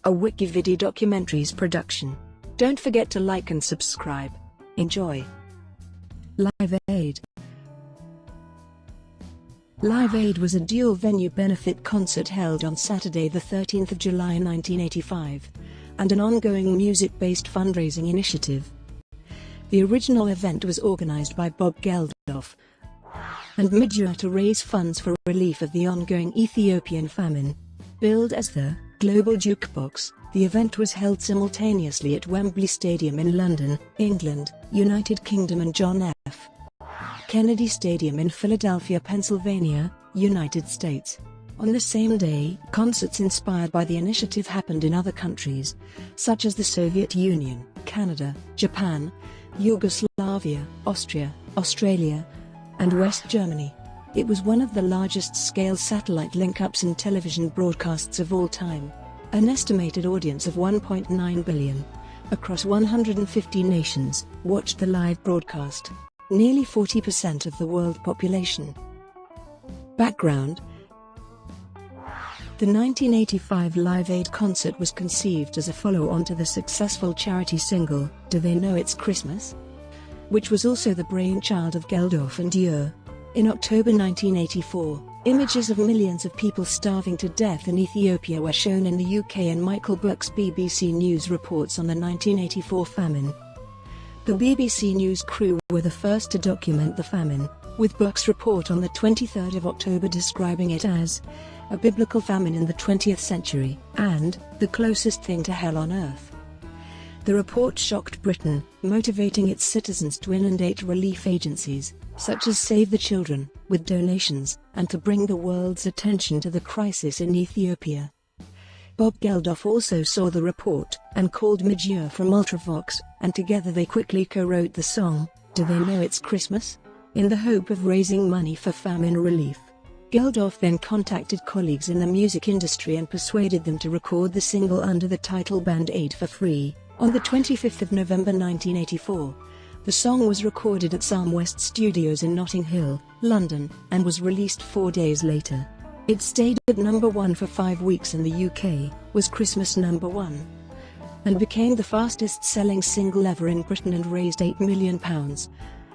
a WikiVidi documentaries production. Don't forget to like and subscribe. Enjoy. Live Aid. Live Aid was a dual-venue benefit concert held on Saturday the 13th of July 1985, and an ongoing music-based fundraising initiative. The original event was organized by Bob Geldof and Midge to raise funds for relief of the ongoing Ethiopian famine. Billed as the Global Jukebox, the event was held simultaneously at Wembley Stadium in London, England, United Kingdom, and John F. Kennedy Stadium in Philadelphia, Pennsylvania, United States. On the same day, concerts inspired by the initiative happened in other countries, such as the Soviet Union, Canada, Japan, Yugoslavia, Austria, Australia, and West Germany. It was one of the largest-scale satellite link-ups in television broadcasts of all time. An estimated audience of 1.9 billion, across 150 nations, watched the live broadcast. Nearly 40% of the world population. Background: the 1985 Live Aid concert was conceived as a follow-on to the successful charity single, Do They Know It's Christmas?, which was also the brainchild of Geldof and Ure. In October 1984, images of millions of people starving to death in Ethiopia were shown in the UK, and Michael Buck's BBC News reports on the 1984 famine. The BBC News crew were the first to document the famine, with Buck's report on the 23rd of October describing it as a biblical famine in the 20th century and the closest thing to hell on earth. The report shocked Britain, motivating its citizens to inundate relief agencies, such as Save the Children, with donations, and to bring the world's attention to the crisis in Ethiopia. Bob Geldof also saw the report, and called Midge from Ultravox, and together they quickly co-wrote the song, Do They Know It's Christmas?, in the hope of raising money for famine relief. Geldof then contacted colleagues in the music industry and persuaded them to record the single under the title Band Aid for free. On the 25th of November 1984, the song was recorded at Psalm West Studios in Notting Hill, London, and was released 4 days later. It stayed at number 1 for 5 weeks in the UK, was Christmas number 1, and became the fastest-selling single ever in Britain and raised £8 million,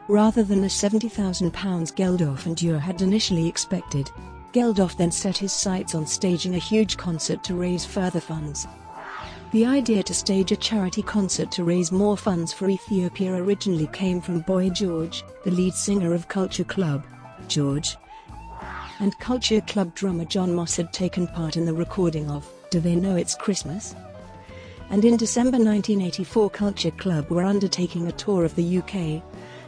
rather than the £70,000 Geldof and Ure had initially expected. Geldof then set his sights on staging a huge concert to raise further funds. The idea to stage a charity concert to raise more funds for Ethiopia originally came from Boy George, the lead singer of Culture Club. George and Culture Club drummer John Moss had taken part in the recording of Do They Know It's Christmas? And in December 1984 Culture Club were undertaking a tour of the UK,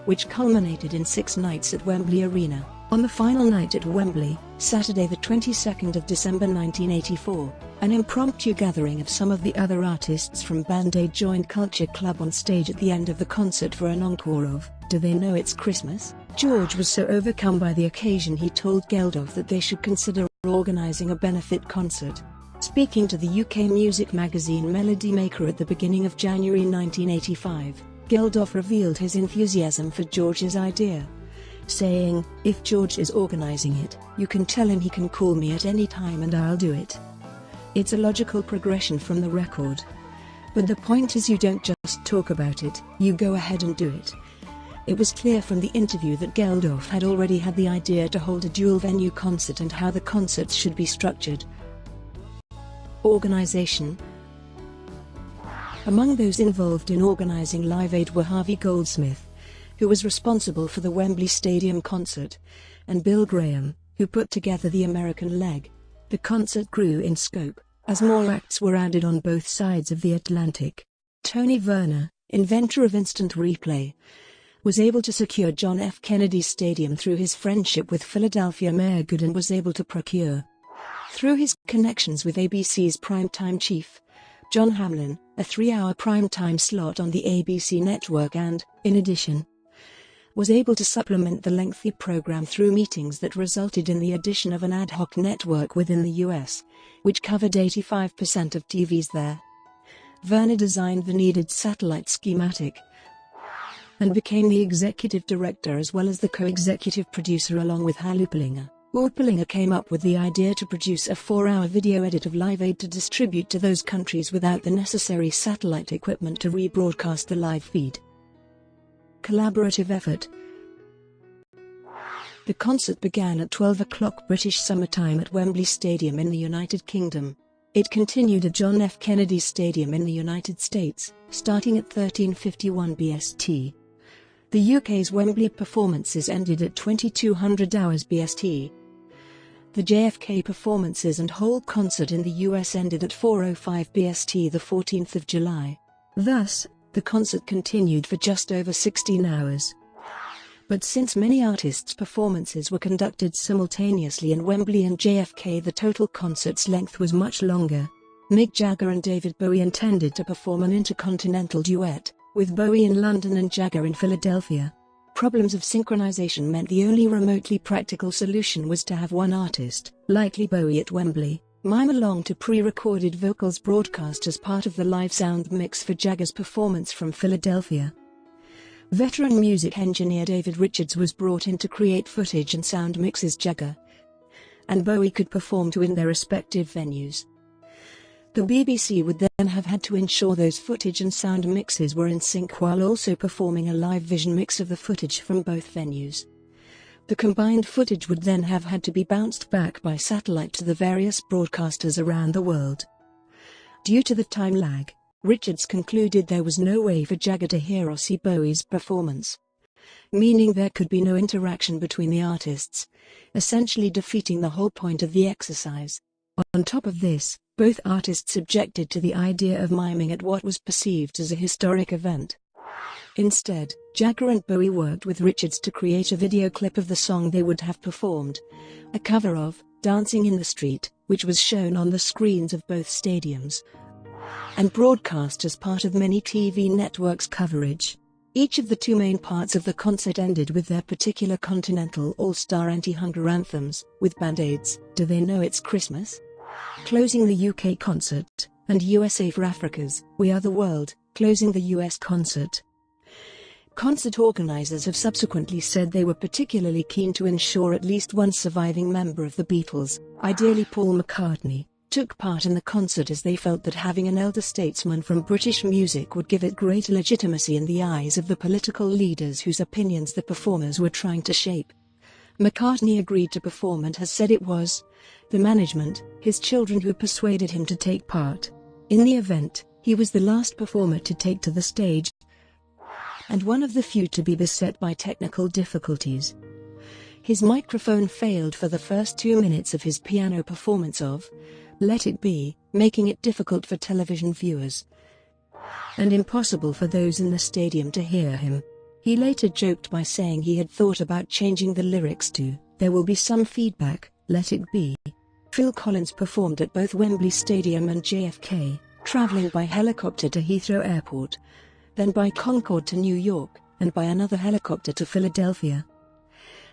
which culminated in 6 nights at Wembley Arena. On the final night at Wembley, Saturday the 22nd of December 1984, an impromptu gathering of some of the other artists from Band Aid joined Culture Club on stage at the end of the concert for an encore of Do They Know It's Christmas? George was so overcome by the occasion he told Geldof that they should consider organising a benefit concert. Speaking to the UK music magazine Melody Maker at the beginning of January 1985, Geldof revealed his enthusiasm for George's idea, saying, "If George is organising it, you can tell him he can call me at any time and I'll do it. It's a logical progression from the record. But the point is you don't just talk about it, you go ahead and do it." It was clear from the interview that Geldof had already had the idea to hold a dual-venue concert and how the concerts should be structured. Organisation. Among those involved in organising Live Aid were Harvey Goldsmith, who was responsible for the Wembley Stadium concert, and Bill Graham, who put together the American leg. The concert grew in scope, as more acts were added on both sides of the Atlantic. Tony Werner, inventor of instant replay, was able to secure John F. Kennedy Stadium through his friendship with Philadelphia Mayor Good and was able to procure, through his connections with ABC's primetime chief, John Hamlin, a 3-hour primetime slot on the ABC network and, in addition, was able to supplement the lengthy program through meetings that resulted in the addition of an ad hoc network within the US, which covered 85% of TVs there. Werner designed the needed satellite schematic and became the executive director as well as the co-executive producer along with Hal Upalinger. Orpelinger came up with the idea to produce a 4-hour video edit of Live Aid to distribute to those countries without the necessary satellite equipment to rebroadcast the live feed. Collaborative effort. The concert began at 12 o'clock British Summer Time at Wembley Stadium in the United Kingdom. It continued at John F. Kennedy Stadium in the United States, starting at 13:51 BST. The UK's Wembley performances ended at 2200 hours BST. The JFK performances and whole concert in the US ended at 4:05 BST the 14th of July. Thus, the concert continued for just over 16 hours. But since many artists' performances were conducted simultaneously in Wembley and JFK, the total concert's length was much longer. Mick Jagger and David Bowie intended to perform an intercontinental duet, with Bowie in London and Jagger in Philadelphia. Problems of synchronization meant the only remotely practical solution was to have one artist, likely Bowie at Wembley, mime along to pre-recorded vocals broadcast as part of the live sound mix for Jagger's performance from Philadelphia. Veteran music engineer David Richards was brought in to create footage and sound mixes Jagger and Bowie could perform to in their respective venues. The BBC would then have had to ensure those footage and sound mixes were in sync while also performing a live vision mix of the footage from both venues. The combined footage would then have had to be bounced back by satellite to the various broadcasters around the world. Due to the time lag, Richards concluded there was no way for Jagger to hear or see Bowie's performance, meaning there could be no interaction between the artists, essentially defeating the whole point of the exercise. On top of this, both artists objected to the idea of miming at what was perceived as a historic event. Instead, Jagger and Bowie worked with Richards to create a video clip of the song they would have performed, a cover of "Dancing in the Street," which was shown on the screens of both stadiums and broadcast as part of many TV networks' coverage. Each of the two main parts of the concert ended with their particular continental all-star anti-hunger anthems, with Band-Aids, "Do They Know It's Christmas?" closing the UK concert, and USA for Africa's "We Are the World," closing the US concert. Concert organizers have subsequently said they were particularly keen to ensure at least one surviving member of the Beatles, ideally Paul McCartney, took part in the concert as they felt that having an elder statesman from British music would give it greater legitimacy in the eyes of the political leaders whose opinions the performers were trying to shape. McCartney agreed to perform and has said it was the management, his children, who persuaded him to take part. In the event, he was the last performer to take to the stage and one of the few to be beset by technical difficulties. His microphone failed for the first 2 minutes of his piano performance of "Let It Be," making it difficult for television viewers and impossible for those in the stadium to hear him. He later joked by saying he had thought about changing the lyrics to "There will be some feedback, let it be." Phil Collins performed at both Wembley Stadium and JFK, traveling by helicopter to Heathrow Airport, then by Concorde to New York, and by another helicopter to Philadelphia.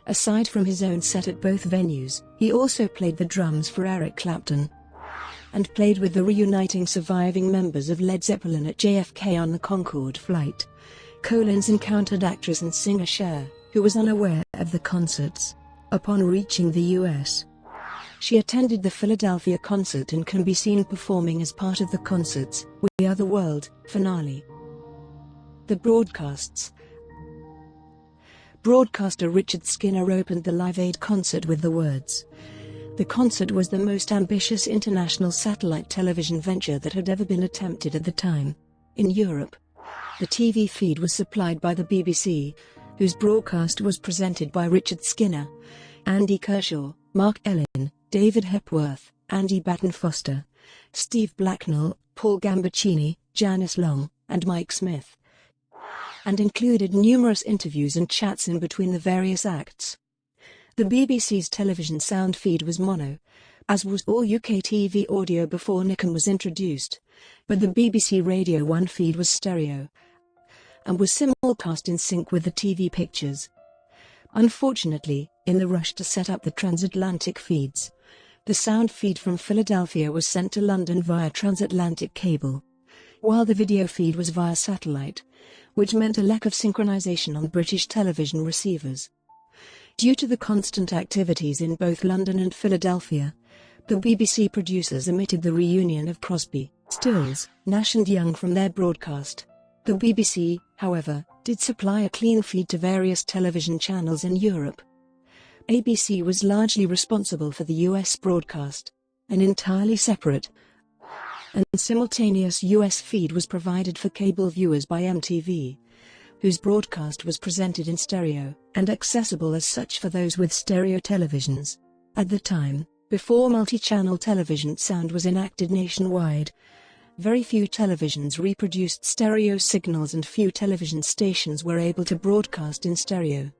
Aside from his own set at both venues, he also played the drums for Eric Clapton and played with the reuniting surviving members of Led Zeppelin at JFK on the Concorde flight. Collins encountered actress and singer Cher, who was unaware of the concerts. Upon reaching the US, she attended the Philadelphia concert and can be seen performing as part of the concert's "We Are the World" finale. The broadcasts. Broadcaster Richard Skinner opened the Live Aid concert with the words, "The concert was the most ambitious international satellite television venture that had ever been attempted at the time." In Europe, the TV feed was supplied by the BBC, whose broadcast was presented by Richard Skinner, Andy Kershaw, Mark Ellen, David Hepworth, Andy Batten Foster, Steve Blacknell, Paul Gambaccini, Janice Long, and Mike Smith, and included numerous interviews and chats in between the various acts. The BBC's television sound feed was mono, as was all UK TV audio before Nicom was introduced, but the BBC Radio 1 feed was stereo and was simulcast in sync with the TV pictures. Unfortunately, in the rush to set up the transatlantic feeds, the sound feed from Philadelphia was sent to London via transatlantic cable, while the video feed was via satellite, which meant a lack of synchronization on British television receivers. Due to the constant activities in both London and Philadelphia, the BBC producers omitted the reunion of Crosby, Stills, Nash and Young from their broadcast. The BBC, however, did supply a clean feed to various television channels in Europe. ABC was largely responsible for the US broadcast. An entirely separate and simultaneous US feed was provided for cable viewers by MTV, whose broadcast was presented in stereo and accessible as such for those with stereo televisions. At the time, before multi-channel television sound was enacted nationwide, very few televisions reproduced stereo signals and few television stations were able to broadcast in stereo.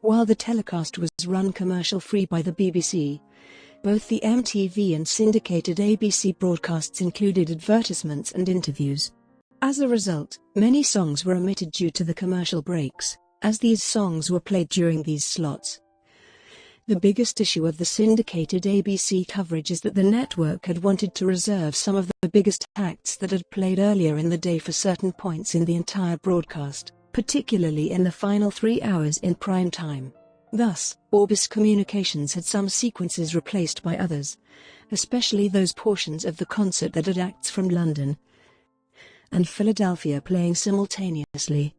While the telecast was run commercial-free by the BBC, both the MTV and syndicated ABC broadcasts included advertisements and interviews. As a result, many songs were omitted due to the commercial breaks, as these songs were played during these slots. The biggest issue of the syndicated ABC coverage is that the network had wanted to reserve some of the biggest acts that had played earlier in the day for certain points in the entire broadcast, particularly in the final 3 hours in prime time. Thus, Orbis Communications had some sequences replaced by others, especially those portions of the concert that had acts from London and Philadelphia playing simultaneously.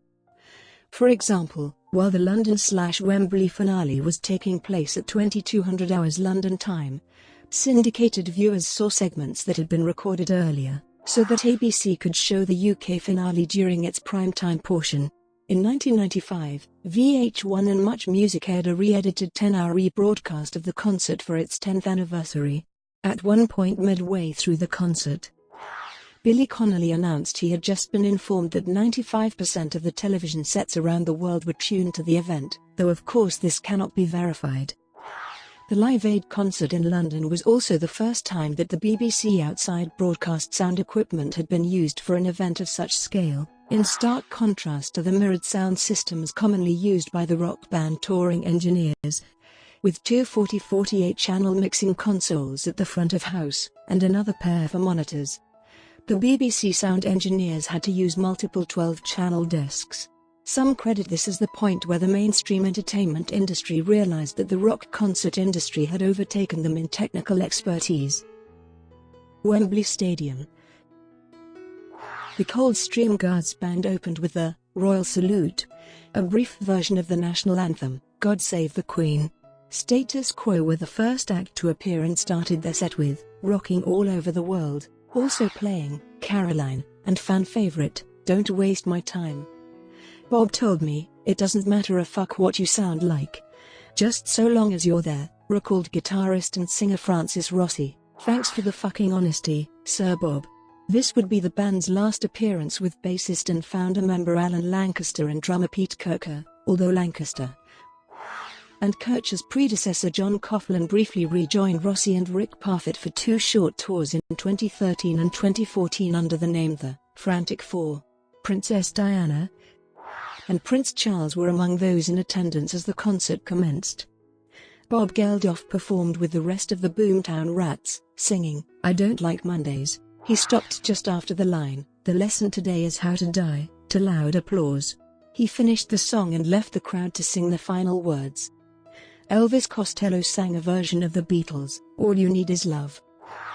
For example, while the London/Wembley finale was taking place at 2200 hours London time, syndicated viewers saw segments that had been recorded earlier, so that ABC could show the UK finale during its primetime portion. In 1995, VH1 and Much Music aired a re-edited 10-hour rebroadcast of the concert for its 10th anniversary. At one point midway through the concert, Billy Connolly announced he had just been informed that 95% of the television sets around the world were tuned to the event, though of course this cannot be verified. The Live Aid concert in London was also the first time that the BBC outside broadcast sound equipment had been used for an event of such scale, in stark contrast to the mirrored sound systems commonly used by the rock band touring engineers, with two 40/48 channel mixing consoles at the front of house, and another pair for monitors. The BBC sound engineers had to use multiple 12-channel desks. Some credit this as the point where the mainstream entertainment industry realized that the rock concert industry had overtaken them in technical expertise. Wembley Stadium. The Coldstream Guards Band opened with the Royal Salute, a brief version of the national anthem, God Save the Queen. Status Quo were the first act to appear and started their set with Rocking All Over the World, also playing Caroline, and fan favorite, Don't Waste My Time. Bob told me, it doesn't matter a fuck what you sound like, just so long as you're there, recalled guitarist and singer Francis Rossi. Thanks for the fucking honesty, Sir Bob. This would be the band's last appearance with bassist and founder member Alan Lancaster and drummer Pete Kircher, although Lancaster and Kircher's predecessor John Coughlin briefly rejoined Rossi and Rick Parfitt for two short tours in 2013 and 2014 under the name The Frantic Four. Princess Diana and Prince Charles were among those in attendance as the concert commenced. Bob Geldof performed with the rest of the Boomtown Rats, singing, I Don't Like Mondays. He stopped just after the line, The lesson today is how to die, to loud applause. He finished the song and left the crowd to sing the final words. Elvis Costello sang a version of the Beatles', All You Need Is Love,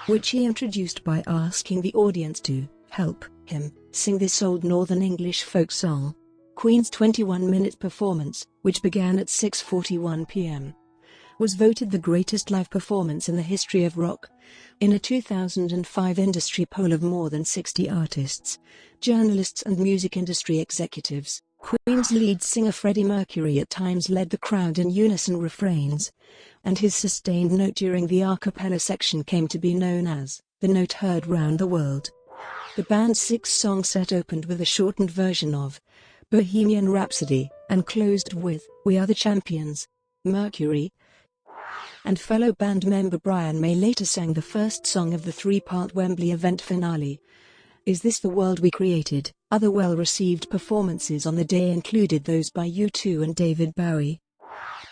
which he introduced by asking the audience to help him sing this old Northern English folk song. Queen's 21-minute performance, which began at 6:41 p.m., was voted the greatest live performance in the history of rock. In a 2005 industry poll of more than 60 artists, journalists and music industry executives, Queen's lead singer Freddie Mercury at times led the crowd in unison refrains, and his sustained note during the a cappella section came to be known as the note heard round the world. The band's 6-song set opened with a shortened version of Bohemian Rhapsody, and closed with We Are the Champions. Mercury and fellow band member Brian May later sang the first song of the 3-part Wembley event finale, Is This the World We Created? Other well-received performances on the day included those by U2 and David Bowie.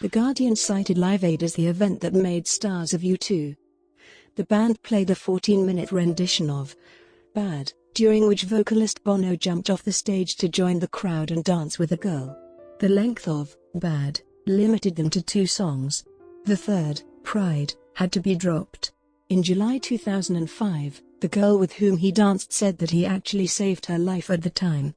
The Guardian cited Live Aid as the event that made stars of U2. The band played a 14-minute rendition of Bad, during which vocalist Bono jumped off the stage to join the crowd and dance with a girl. The length of Bad limited them to 2 songs. The third, Pride, had to be dropped. In July 2005, the girl with whom he danced said that he actually saved her life at the time.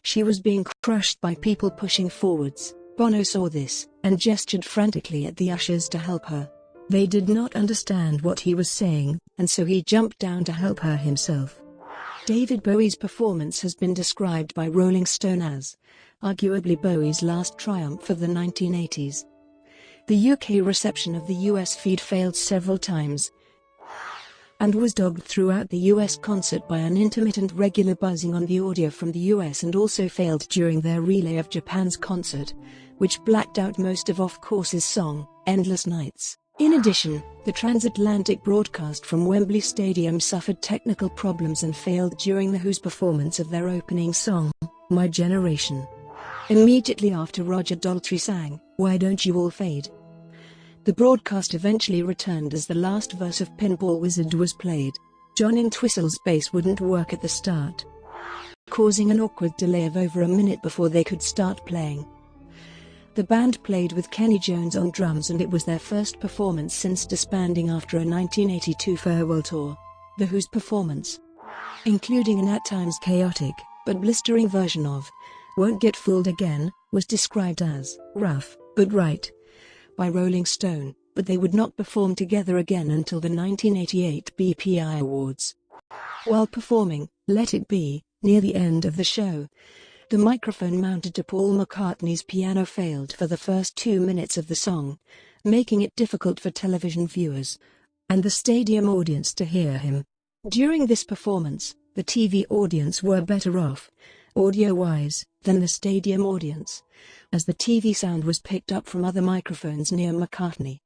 She was being crushed by people pushing forwards. Bono saw this, and gestured frantically at the ushers to help her. They did not understand what he was saying, and so he jumped down to help her himself. David Bowie's performance has been described by Rolling Stone as, arguably Bowie's last triumph of the 1980s. The UK reception of the US feed failed several times, and was dogged throughout the US concert by an intermittent regular buzzing on the audio from the US, and also failed during their relay of Japan's concert, which blacked out most of Of Course's song, Endless Nights. In addition, the transatlantic broadcast from Wembley Stadium suffered technical problems and failed during The Who's performance of their opening song, My Generation. Immediately after Roger Daltrey sang, Why Don't You All Fade? The broadcast eventually returned as the last verse of Pinball Wizard was played. John Entwistle's bass wouldn't work at the start, causing an awkward delay of over a minute before they could start playing. The band played with Kenny Jones on drums, and it was their first performance since disbanding after a 1982 farewell tour. The Who's performance, including an at times chaotic, but blistering version of Won't Get Fooled Again, was described as rough, but right by Rolling Stone, but they would not perform together again until the 1988 BPI Awards. While performing Let It Be, near the end of the show, the microphone mounted to Paul McCartney's piano failed for the first 2 minutes of the song, making it difficult for television viewers and the stadium audience to hear him. During this performance, the TV audience were better off, audio-wise, than the stadium audience, as the TV sound was picked up from other microphones near McCartney.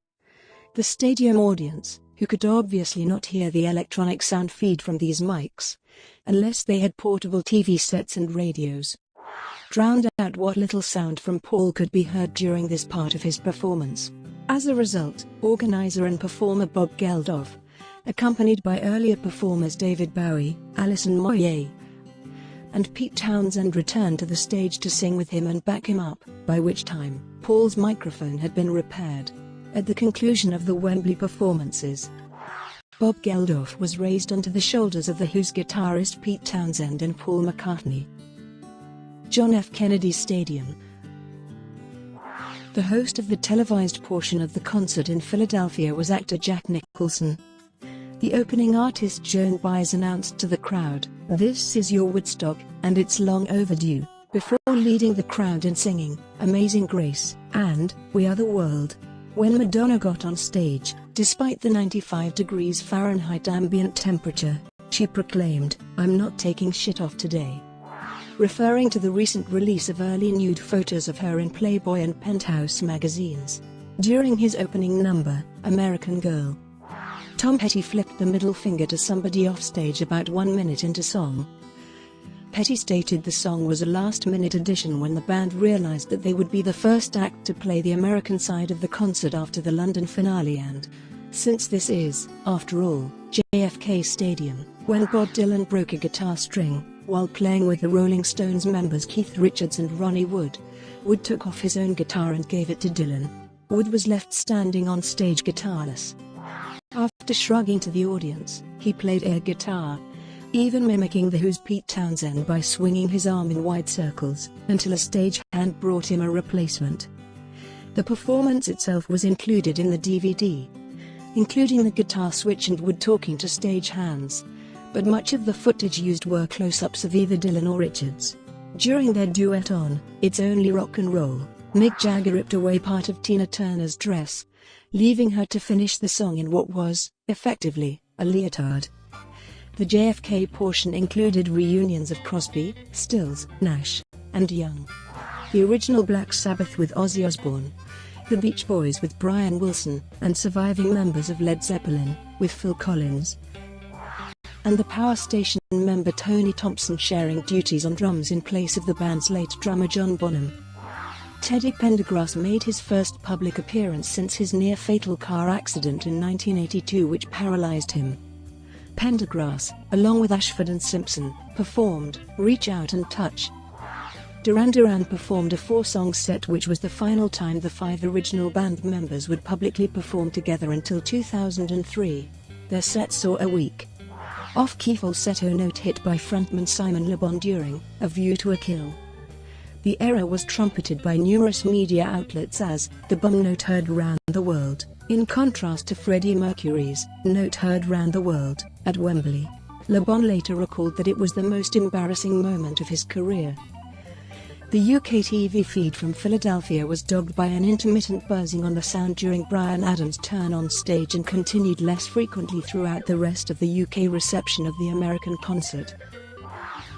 The stadium audience, who could obviously not hear the electronic sound feed from these mics, unless they had portable TV sets and radios, drowned out what little sound from Paul could be heard during this part of his performance. As a result, organizer and performer Bob Geldof, accompanied by earlier performers David Bowie, Alison Moyet, and Pete Townsend, returned to the stage to sing with him and back him up, by which time Paul's microphone had been repaired. At the conclusion of the Wembley performances, Bob Geldof was raised onto the shoulders of The Who's guitarist Pete Townsend and Paul McCartney. John F. Kennedy Stadium. The host of the televised portion of the concert in Philadelphia was actor Jack Nicholson. The opening artist Joan Baez announced to the crowd, "This is your Woodstock, and it's long overdue," before leading the crowd in singing Amazing Grace and We Are the World. When Madonna got on stage, despite the 95 degrees Fahrenheit ambient temperature, she proclaimed, "I'm not taking shit off today," referring to the recent release of early nude photos of her in Playboy and Penthouse magazines. During his opening number, American Girl, Tom Petty flipped the middle finger to somebody offstage about 1 minute into song. Petty stated the song was a last-minute addition when the band realized that they would be the first act to play the American side of the concert after the London finale, and since this is, after all, JFK Stadium, when Bob Dylan broke a guitar string while playing with the Rolling Stones members Keith Richards and Ronnie Wood, Wood took off his own guitar and gave it to Dylan. Wood was left standing on stage guitarless. After shrugging to the audience, he played air guitar, even mimicking The Who's Pete Townsend by swinging his arm in wide circles, until a stagehand brought him a replacement. The performance itself was included in the DVD, including the guitar switch and Wood talking to stagehands, but much of the footage used were close-ups of either Dylan or Richards. During their duet on It's Only Rock and Roll, Mick Jagger ripped away part of Tina Turner's dress, leaving her to finish the song in what was, effectively, a leotard. The JFK portion included reunions of Crosby, Stills, Nash, and Young, the original Black Sabbath with Ozzy Osbourne, the Beach Boys with Brian Wilson, and surviving members of Led Zeppelin, with Phil Collins, and the Power Station member Tony Thompson sharing duties on drums in place of the band's late drummer John Bonham. Teddy Pendergrass made his first public appearance since his near-fatal car accident in 1982 which paralyzed him. Pendergrass, along with Ashford and Simpson, performed Reach Out and Touch, Duran Duran performed a 4-song set, which was the final time the 5 original band members would publicly perform together until 2003. Their set saw a weak, off-key falsetto note hit by frontman Simon Le Bon during A View to a Kill. The error was trumpeted by numerous media outlets as the bum note heard round the world, in contrast to Freddie Mercury's note heard round the world at Wembley. Le Bon later recalled that it was the most embarrassing moment of his career. The UK TV feed from Philadelphia was dogged by an intermittent buzzing on the sound during Bryan Adams' turn on stage and continued less frequently throughout the rest of the UK reception of the American concert.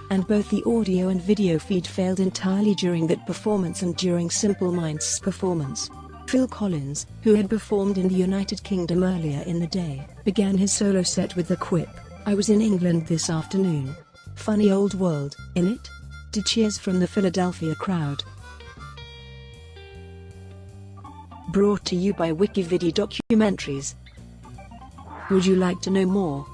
And both the audio and video feed failed entirely during that performance and during Simple Minds' performance. Phil Collins, who had performed in the United Kingdom earlier in the day, began his solo set with the quip, "I was in England this afternoon. Funny old world, innit?" to cheers from the Philadelphia crowd. Brought to you by WikiVidi Documentaries. Would you like to know more?